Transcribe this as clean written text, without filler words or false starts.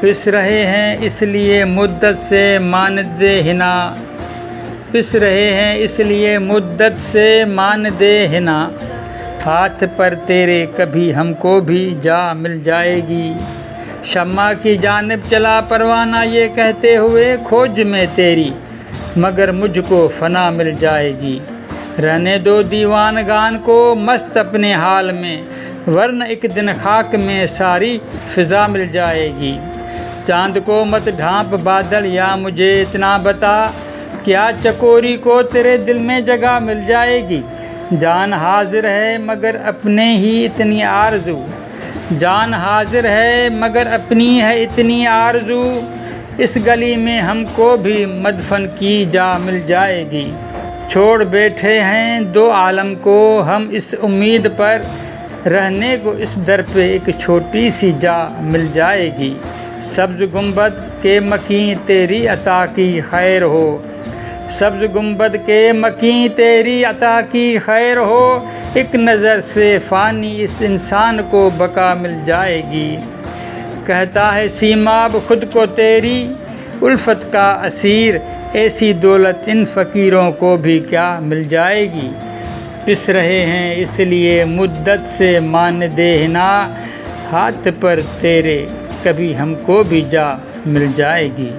पिस रहे हैं इसलिए मुद्दत से मानदे हिना, पिस रहे हैं इसलिए मुद्दत से मानदे हिना, हाथ पर तेरे कभी हमको भी जा मिल जाएगी। शम्मा की जानिब चला परवाना ये कहते हुए खोज में तेरी, मगर मुझको फना मिल जाएगी। रहने दो दीवान गान को मस्त अपने हाल में, वरन एक दिन खाक में सारी फ़िज़ा मिल जाएगी। चाँद को मत ढांप बादल या मुझे इतना बता, क्या चकोरी को तेरे दिल में जगह मिल जाएगी। जान हाजिर है मगर अपने ही इतनी आरज़ू, जान हाजिर है मगर अपनी है इतनी आरज़ू, इस गली में हमको भी मदफन की जा मिल जाएगी। छोड़ बैठे हैं दो आलम को हम इस उम्मीद पर, रहने को इस दर पे एक छोटी सी जा मिल जाएगी। सब्ज़ गुंबद के मकीं तेरी अता की खैर हो, सब्ज़ गुंबद के मकीं तेरी अता की खैर हो, एक नज़र से फ़ानी इस इंसान को बका मिल जाएगी। कहता है सीमाब खुद को तेरी उल्फत का असीर, ऐसी दौलत इन फ़कीरों को भी क्या मिल जाएगी। पिस रहे हैं इसलिए मुद्दत से मान दे हिना, हाथ पर तेरे कभी हमको भी जा मिल जाएगी।